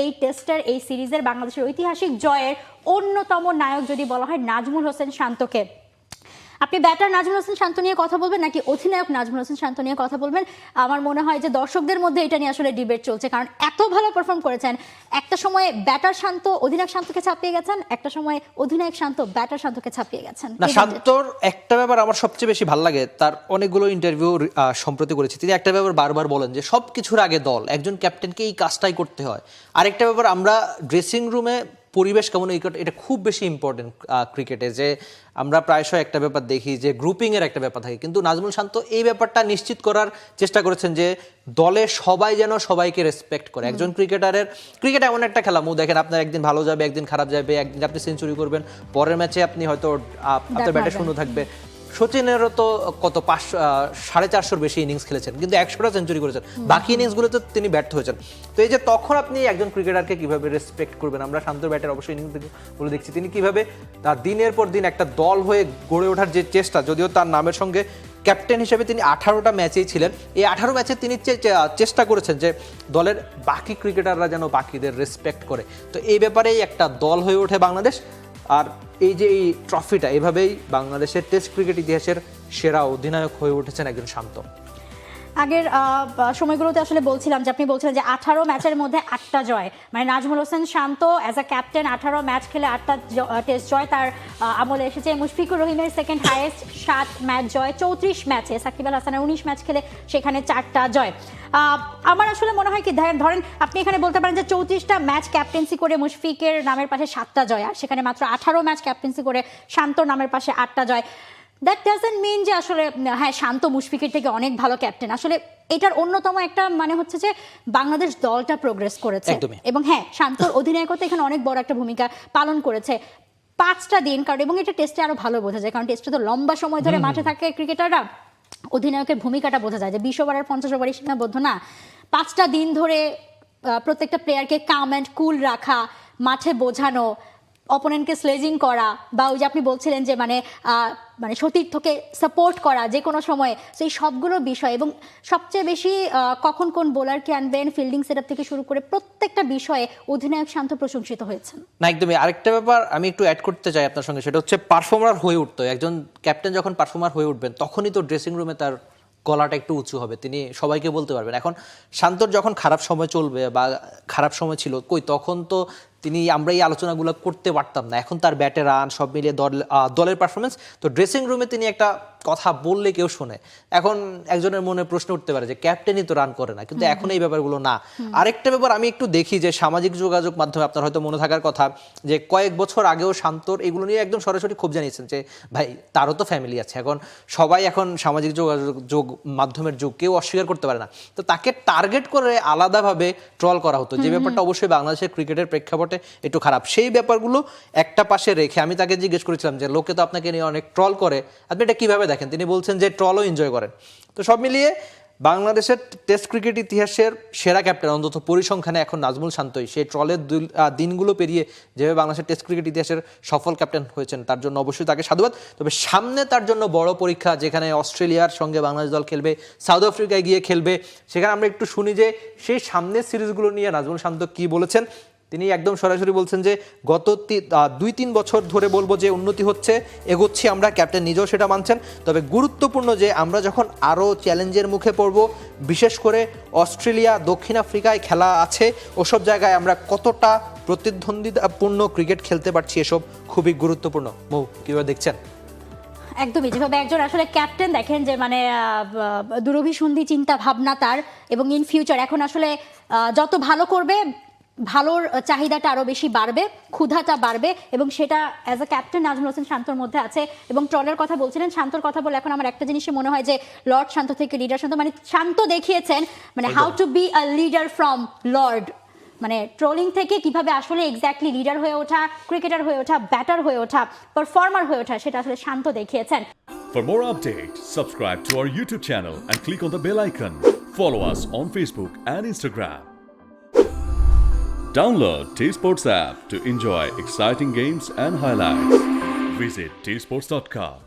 এই টেস্টের এই সিরিজের বাংলাদেশের ঐতিহাসিক জয়ের অন্যতম নায়ক যদি বলা হয় নাজমুল হোসেন শান্তকে, আপনি ব্যাটার নাজমুল হোসেন শান্ত নিয়ে কথা বলবেন নাকি অধিনায়ক নাজমুল হোসেন শান্ত নিয়ে কথা বলবেন? আমার মনে হয় যে দর্শকদের মধ্যে এটা নিয়ে আসলে ডিবেট চলছে, কারণ এত ভালো পারফর্ম করেছেন। একটা সময় ব্যাটার শান্ত অধিনায়ক শান্তকে ছাপিয়ে গেছেন, একটা সময় অধিনায়ক শান্ত ব্যাটার শান্তকে ছাপিয়ে গেছেন। না, শান্তর একটা ব্যাপার আমার সবচেয়ে বেশি ভালো লাগে, তার অনেকগুলো ইন্টারভিউ সম্প্রতি করেছি, তিনি একটা ব্যাপার বারবার বলেন যে সব কিছুর আগে দল, একজন ক্যাপ্টেনকে এই কাজটাই করতে হয়। আরেকটা ব্যাপার, আমরা ড্রেসিং রুমে পরিবেশ কেমন, এটা খুব বেশি ইম্পর্টেন্ট ক্রিকেটে, যে আমরা প্রায়শই একটা ব্যাপার দেখি যে গ্রুপিংয়ের একটা ব্যাপার থাকে, কিন্তু নাজমুল শান্ত এই ব্যাপারটা নিশ্চিত করার চেষ্টা করেছেন যে দলে সবাই যেন সবাইকে রেসপেক্ট করে। একজন ক্রিকেট এমন একটা খেলা, দেখেন আপনার একদিন ভালো যাবে, একদিন খারাপ যাবে, একদিন আপনি সেঞ্চুরি করবেন, পরের ম্যাচে আপনি হয়তো আপনার ব্যাটে শূন্য থাকবে। সচিনেরও তো কত 450 বেশি ইনিংস খেলেছেন, কিন্তু 100টা সেঞ্চুরি করেছেন, বাকি ইনিংসগুলোতে তিনি ব্যর্থ হয়েছেন। তো এই যে তখন আপনি একজন ক্রিকেটারকে কিভাবে রেসপেক্ট করবেন, আমরা শান্তর ব্যাটের অবশ্যই ইনিংসগুলো দেখছি, তিনি কিভাবে তার দিনের পর দিন একটা দল হয়ে গড়ে ওঠার যে চেষ্টা, যদিও তার নামের সঙ্গে ক্যাপ্টেন হিসেবে তিনি 18টা ম্যাচেই ছিলেন, এই 18 ম্যাচে তিনি চেষ্টা করেছেন যে দলের বাকি ক্রিকেটাররা যেন বাকিদের রেসপেক্ট করে। তো এই ব্যাপারেই একটা দল হয়ে ওঠে বাংলাদেশ। আর এই যে এই ট্রফিটা, এভাবেই বাংলাদেশের টেস্ট ক্রিকেট ইতিহাসের সেরা অধিনায়ক হয়ে উঠেছেন একজন শান্ত। আগের সময়গুলোতে আসলে বলছিলাম যে আপনি বলছিলেন যে 18 ম্যাচের মধ্যে 8টা জয়, মানে নাজমুল হোসেন শান্ত অ্যাজ আ ক্যাপ্টেন 18 ম্যাচ খেলে 8টা টেস্ট জয় তার আমলে এসেছে। মুশফিকুর রহিমের সেকেন্ড হাইয়েস্ট 7 ম্যাচ জয় 34 ম্যাচে, সাকিব আল হাসানের 19 ম্যাচ খেলে সেখানে 4টা জয়। আমার আসলে মনে হয় কি, ধরেন আপনি এখানে বলতে পারেন যে 34টা ম্যাচ ক্যাপ্টেন্সি করে মুশফিকের নামের পাশে 7টা জয়, আর সেখানে মাত্র 18 ম্যাচ ক্যাপ্টেন্সি করে শান্তর নামের পাশে 8টা জয়। দ্যাট ডাজন্ট মিন যে আসলে হ্যাঁ শান্ত মুশফিকের থেকে অনেক ভালো ক্যাপ্টেন। আসলে এটার অন্যতম একটা মানে হচ্ছে যে বাংলাদেশ দলটা প্রোগ্রেস করেছে, এবং হ্যাঁ শান্তর অধিনায়কত্ব এখানে অনেক বড় একটা ভূমিকা পালন করেছে 5টা দিন। কারণ এবং এটা টেস্টে আরো ভালো বোঝা যায়, কারণ টেস্টে তো লম্বা সময় ধরে মাঠে থাকে ক্রিকেটাররা, অধিনায়কের ভূমিকাটা বোঝা যায় যে 20 ওভার 50 ওভারই সীমাবদ্ধ না, 5টা দিন ধরে প্রত্যেকটা প্লেয়ারকে কাম অ্যান্ড কুল রাখা, মাঠে বোঝানো, অপোনেন্টকে স্লেজিং করা, বা ওই যে আপনি বলছিলেন যে মানে সতীর্থকে সাপোর্ট করা যে কোনো সময়ে, সেই সবগুলো বিষয়, এবং সবচেয়ে বেশি কখন কোন বোলারকে আনবেন, ফিল্ডিং সেটআপ থেকে শুরু করে প্রত্যেকটা বিষয়ে অধিনায়ক শান্ত প্রশংসিত হয়েছেন। না, একদমই। আরেকটা ব্যাপার আমি একটু অ্যাড করতে চাই আপনার সঙ্গে, সেটা হচ্ছে পারফর্মার হয়ে উঠতো। একজন ক্যাপ্টেন যখন পারফর্মার হয়ে উঠবেন, তখনই তো ড্রেসিং রুমে তার গলাটা একটু উঁচু হবে, তিনি সবাইকে বলতে পারবেন। এখন শান্তর যখন খারাপ সময় চলবে বা খারাপ সময় ছিল, তখন তো আমরা এই আলোচনাগুলো করতে পারতাম না। এখন তার ব্যাটে রান সব মিলিয়ে দলের পারফরমেন্স, তো ড্রেসিং রুমে তিনি একটা কথা বললে কেউ শোনে। এখন একজনের মনে প্রশ্ন উঠতে পারে যে ক্যাপ্টেনই তো রান করে না, কিন্তু এখন এই ব্যাপারগুলো না। আরেকটা ব্যাপার আমি একটু দেখি যে সামাজিক যোগাযোগ মাধ্যমে আপনার হয়তো মনে থাকার কথা যে কয়েক বছর আগেও শান্তর এগুলো নিয়ে একদম সরাসরি ক্ষোভ জানিয়েছেন যে ভাই তারও তো ফ্যামিলি আছে। এখন সামাজিক যোগাযোগ মাধ্যমের যুগ, কেউ অস্বীকার করতে পারে না। তো তাকে টার্গেট করে আলাদাভাবে ট্রল করা হতো, যে ব্যাপারটা অবশ্যই বাংলাদেশের ক্রিকেটের প্রেক্ষাপটে একটু খারাপ। সেই ব্যাপারগুলো একটা পাশে রেখে আমি তাকে জিজ্ঞেস করেছিলাম যে লোকে তো আপনাকে নিয়ে অনেক ট্রল করে, আপনি এটা কিভাবে দেখেন? তিনি বলছেন যে ট্রলও এনজয় করেন। তো সব মিলিয়ে বাংলাদেশের টেস্ট ক্রিকেট ইতিহাসের সেরা ক্যাপ্টেন, অন্তত পরিসংখ্যানে এখন নাজমুল শান্তই। সেই ট্রলের দিনগুলো পেরিয়ে যেভাবে বাংলাদেশের টেস্ট ক্রিকেট ইতিহাসের সফল ক্যাপ্টেন হয়েছেন, তার জন্য অবশ্যই তাকে সাধুবাদ। তবে সামনে তার জন্য বড় পরীক্ষা, যেখানে অস্ট্রেলিয়ার সঙ্গে বাংলাদেশ দল খেলবে, সাউথ আফ্রিকায় গিয়ে খেলবে। সেখানে আমরা একটু শুনি যে সেই সামনের সিরিজগুলো নিয়ে নাজমুল শান্ত কি বলেছেন। তিনি একদম সরাসরি বলছেন যে গত 2-3 বছর ধরে বলবো যে উন্নতি হচ্ছে, এগোচ্ছি আমরা, ক্যাপ্টেন নিজেও সেটা মানছেন। তবে গুরুত্বপূর্ণ যে আমরা যখন আরও চ্যালেঞ্জের মুখে পড়ব, বিশেষ করে অস্ট্রেলিয়া, দক্ষিণ আফ্রিকায় খেলা আছে, ওসব জায়গায় আমরা কতটা প্রতিদ্বন্দ্বিতাপূর্ণ ক্রিকেট খেলতে পারছি, এসব খুবই গুরুত্বপূর্ণ। মৌ, কীভাবে দেখছেন? একদমই, যেভাবে একজন আসলে ক্যাপ্টেন দেখেন যে মানে দূরভিসন্ধি চিন্তা ভাবনা তার, এবং ইন ফিউচার এখন আসলে যত ভালো করবে ভালোর চাহিদাটা আরও বেশি বাড়বে, ক্ষুধাটা বাড়বে, এবং সেটা as a captain Nazmul Hossain শান্তর মধ্যে আছে। এবং ট্রলের কথা বলছিলেন, শান্তর কথা বলে এখন আমার একটা জিনিসই মনে হয় যে লর্ড শান্ত থেকে লিডার শান্ত, মানে শান্ত দেখিয়েছেন মানে how to be a leader from Lord, মানে ট্রোলিং থেকে কিভাবে আসলে এক্স্যাক্টলি লিডার হয়ে ওঠা, ক্রিকেটার হয়ে ওঠা, ব্যাটার হয়ে ওঠা, পারফর্মার হয়ে ওঠা, সেটা আসলে শান্ত দেখিয়েছেন। For more updates, subscribe to our YouTube channel and click on the bell icon. Follow us on Facebook and Instagram. Download T-Sports app to enjoy exciting games and highlights. Visit tsports.com.